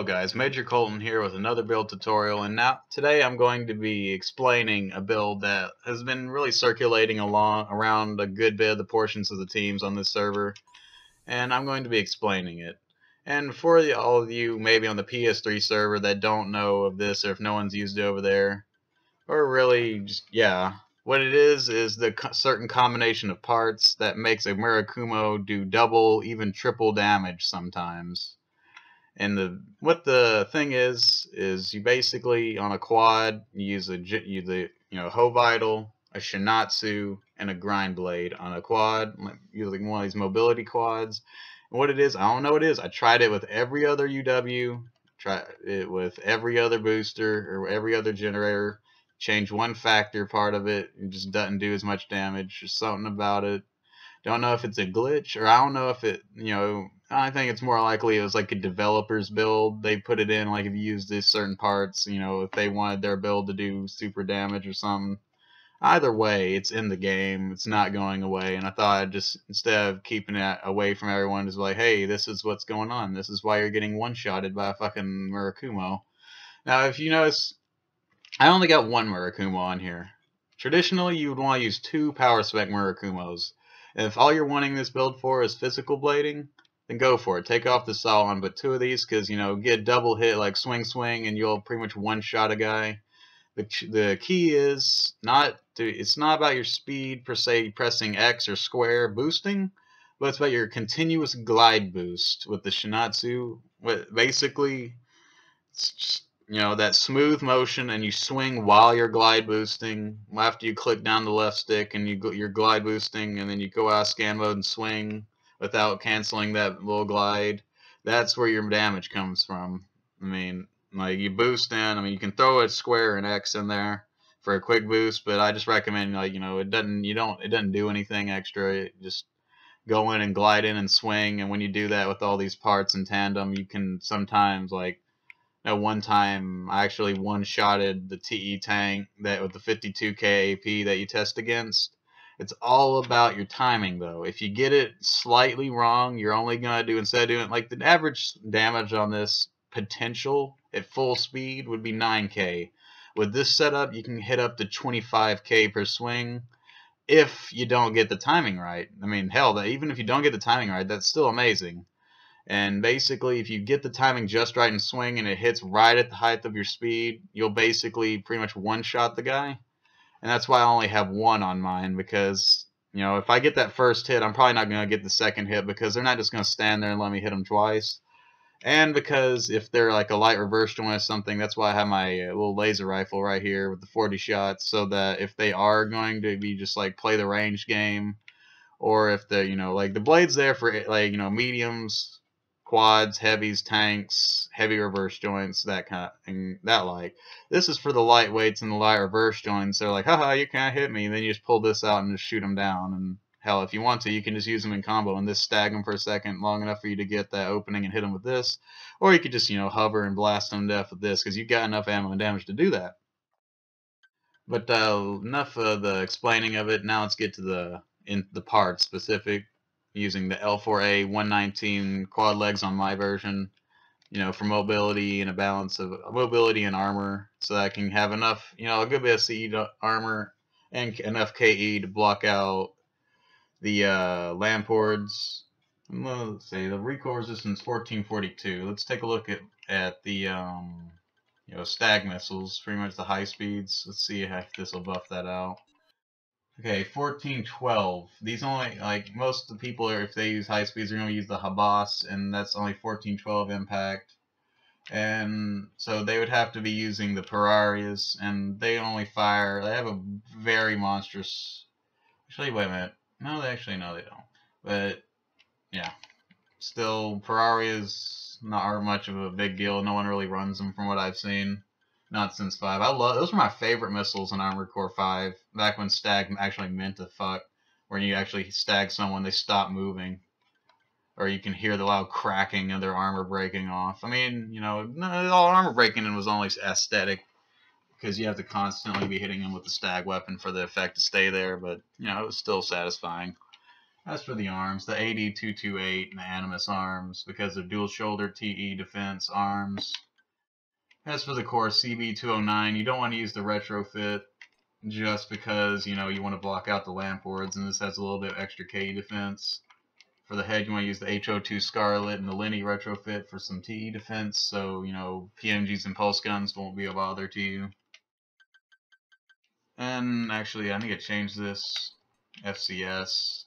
guys, Major Colton here with another build tutorial, and now today I'm going to be explaining a build that has been really circulating around a good bit of the portions of the teams on this server, and I'm going to be explaining it. And for all of you maybe on the PS3 server that don't know of this, or if no one's used it over there, or really just, what it is the certain combination of parts that makes a Kumo do double, even triple damage sometimes. And the thing is you basically on a quad you use Ho Vital, a Shinatsu, and a grind blade on a quad, using one of these mobility quads. And what it is, I don't know what it is. I tried it with every other UW, try it with every other booster or every other generator. Change one factor part of it, it just doesn't do as much damage. There's something about it. Don't know if it's a glitch, or I don't know if I think it's more likely it was like a developer's build. They put it in, like if you use these certain parts, if they wanted their build to do super damage or something. Either way, it's in the game. It's not going away. And I thought I'd just, instead of keeping it away from everyone, just like, hey, this is what's going on. This is why you're getting one-shotted by a fucking Murakumo. Now, if you notice, I only got one Murakumo on here. Traditionally, you would want to use two power spec Murakumos. And if all you're wanting this build for is physical blading, then go for it. Take off the Solon, but two of these, because, get a double hit like swing, and you'll pretty much one-shot a guy. The key is it's not about your speed per se, pressing X or square boosting, but it's about your continuous glide boost with the Shinatsu. Basically, it's just, that smooth motion, and you swing while you're glide boosting. After you click down the left stick and you're glide boosting, and then you go out of scan mode and swing without canceling that little glide. That's where your damage comes from. I mean, like you boost in. I mean, you can throw a square and X in there for a quick boost, but I just recommend it doesn't do anything extra. It just go in and glide in and swing. And when you do that with all these parts in tandem, you can sometimes one time I actually one-shotted the TE tank that with the 52k AP that you test against. It's all about your timing, though. If you get it slightly wrong, you're only gonna do, instead of doing like the average damage on this potential at full speed would be 9k. With this setup, you can hit up to 25k per swing if you don't get the timing right. I mean, hell, even if you don't get the timing right, that's still amazing. And basically, if you get the timing just right and swing and it hits right at the height of your speed, you'll basically pretty much one-shot the guy. And that's why I only have one on mine, because, if I get that first hit, I'm probably not going to get the second hit, because they're not just going to stand there and let me hit them twice. And because if they're like a light reverse joint or something, that's why I have my little laser rifle right here with the 40 shots, so that if they are going to be just like play the range game, or if the, like the blade's there for mediums, quads, heavies, tanks, heavy reverse joints, that kind of thing. This is for the lightweights and the light reverse joints. They're like, haha, you can't hit me. And then you just pull this out and just shoot them down. And hell, if you want to, you can just use them in combo and this stag them for a second, long enough for you to get that opening and hit them with this. Or you could just, hover and blast them to death with this, because you've got enough ammo and damage to do that. But enough of the explaining of it. Now let's get to the parts specific, using the L4A 119 quad legs on my version, for mobility and a balance of mobility and armor, so that I can have enough, a good bit of CE armor and enough KE to block out the Lampords. Let's say the recoil resistance 1442. Let's take a look at the stag missiles, pretty much the high speeds. Let's see if this will buff that out. Okay, 1412. These only, like, most of the people if they use high speeds, are going to use the Habas, and that's only 1412 impact. And so they would have to be using the Pararias, and they only fire, they have a very monstrous, actually, wait a minute. No, they don't. But, yeah. Still, Pararias aren't much of a big deal. No one really runs them from what I've seen. Not since 5. Those were my favorite missiles in Armored Core 5. Back when stag actually meant to fuck. Where you actually stag someone, they stop moving. Or you can hear the loud cracking of their armor breaking off. I mean, all armor breaking in was only aesthetic, because you have to constantly be hitting them with the stag weapon for the effect to stay there. But, it was still satisfying. As for the arms, the 80228 and the Animus arms, because they're dual shoulder TE defense arms. As for the core CB209, you don't want to use the retrofit just because, you want to block out the lamp wards, and this has a little bit of extra KE defense. For the head, you want to use the HO2 Scarlet and the Lenny retrofit for some TE defense, so, PMGs and pulse guns won't be a bother to you. And actually, I need to change this FCS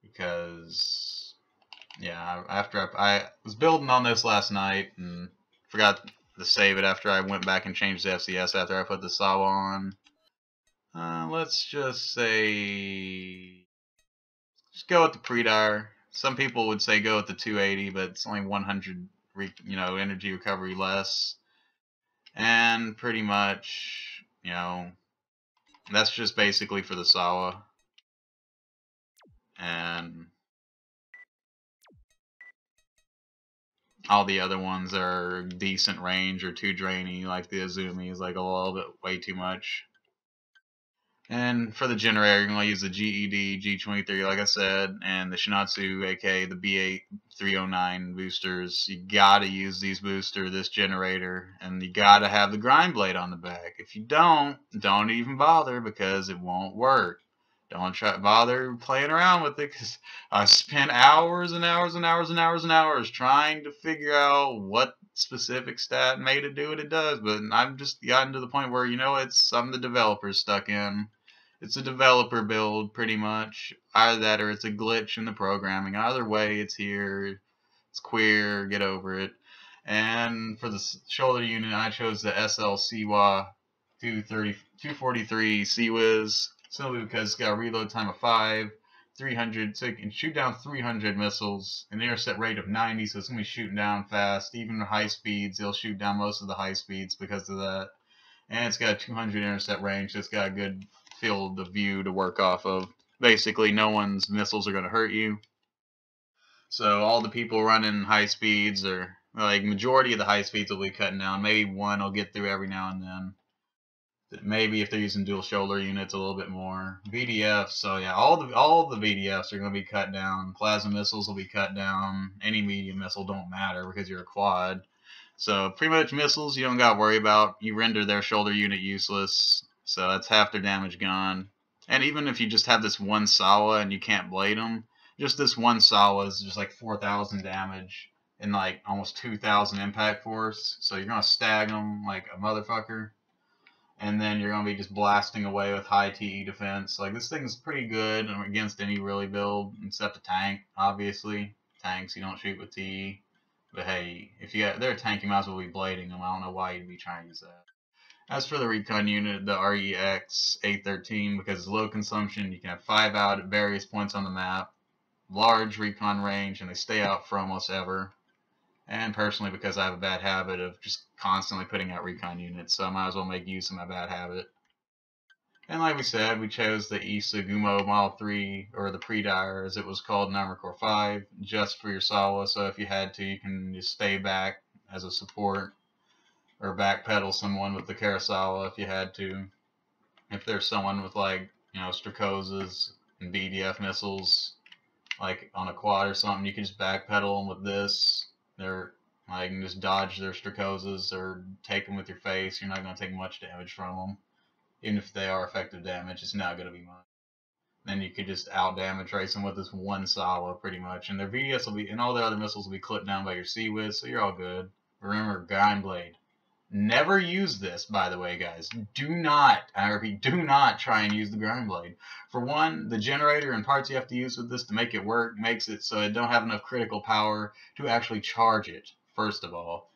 because, yeah, after I was building on this last night and forgot to save it after I went back and changed the FCS after I put the Sawa on. Let's just say, just go with the pre-dire. Some people would say go with the 280, but it's only 100, energy recovery less. And pretty much, that's just basically for the Sawa. And all the other ones are decent range or too drainy, like the Azumi is like a little bit way too much. And for the generator, you're going to use the GED, G23, like I said, and the Shinatsu, aka the B8309 boosters. You gotta use these boosters, this generator, and you gotta have the grind blade on the back. If you don't even bother because it won't work. Don't bother playing around with it because I spent hours and hours and hours and hours and hours trying to figure out what specific stat made it do what it does. But I've just gotten to the point where, it's something the developer's stuck in. It's a developer build, pretty much. Either that or it's a glitch in the programming. Either way, it's here. It's queer. Get over it. And for the shoulder unit, I chose the SL Siwa 243 Seawiz, simply because it's got a reload time of 5, 300, so it can shoot down 300 missiles, an intercept rate of 90, so it's going to be shooting down fast. Even at high speeds, it'll shoot down most of the high speeds because of that. And it's got a 200 intercept range, so it's got a good field of view to work off of. Basically, no one's missiles are going to hurt you. So all the people running high speeds, or like majority of the high speeds will be cutting down. Maybe one will get through every now and then. Maybe if they're using dual shoulder units, a little bit more. VDFs, so yeah, all the VDFs are going to be cut down. Plasma missiles will be cut down. Any medium missile don't matter because you're a quad. So pretty much missiles you don't got to worry about. You render their shoulder unit useless. So that's half their damage gone. And even if you just have this one Sawa and you can't blade them, just this one Sawa is just like 4,000 damage and like almost 2,000 impact force. So you're going to stag them like a motherfucker. And then you're going to be just blasting away with high TE defense. Like, this thing's pretty good against any really build, except a tank, obviously. Tanks, you don't shoot with TE. But hey, if they're a tank, you might as well be blading them. I don't know why you'd be trying to use that. As for the recon unit, the REX 813, because it's low consumption, you can have 5 out at various points on the map. Large recon range, and they stay out for almost ever. And personally, because I have a bad habit of just constantly putting out recon units, so I might as well make use of my bad habit. And like we said, we chose the ISA Kumo Model 3, or the pre-dire as it was called in Armor Core 5, just for your Sawa, so if you had to, you can just stay back as a support, or backpedal someone with the Kurosawa if you had to. If there's someone with, like, Strakosas and BDF missiles, like on a quad or something, you can just backpedal them with this. They're like, you can just dodge their Strakosas or take them with your face. You're not going to take much damage from them. Even if they are effective damage, it's not going to be much. Then you could just out damage race them with this one Sawa pretty much. And their VDS will be, and all the other missiles will be clipped down by your Seawiz, so you're all good. Remember, Grind Blade. Never use this, by the way, guys. Do not, I repeat, do not try and use the Grind Blade. For one, the generator and parts you have to use with this to make it work makes it so it don't have enough critical power to actually charge it, first of all.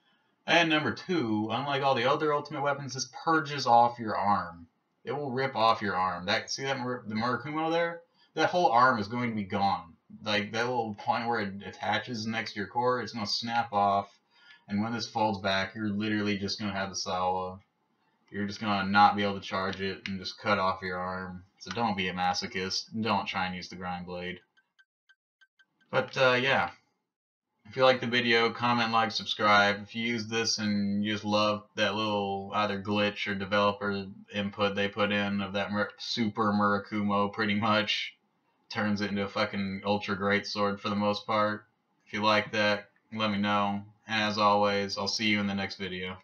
And number two, unlike all the other ultimate weapons, this purges off your arm. It will rip off your arm. See that the Murakumo there? That whole arm is going to be gone. Like, that little point where it attaches next to your core, it's going to snap off. And when this folds back, you're literally just going to have the Sawa. You're just going to not be able to charge it and just cut off your arm. So don't be a masochist. Don't try and use the Grind Blade. But, yeah. If you like the video, comment, like, subscribe. If you use this and you just love that little either glitch or developer input they put in of that super Murakumo, pretty much, turns it into a fucking ultra great sword for the most part. If you like that, let me know. And as always, I'll see you in the next video.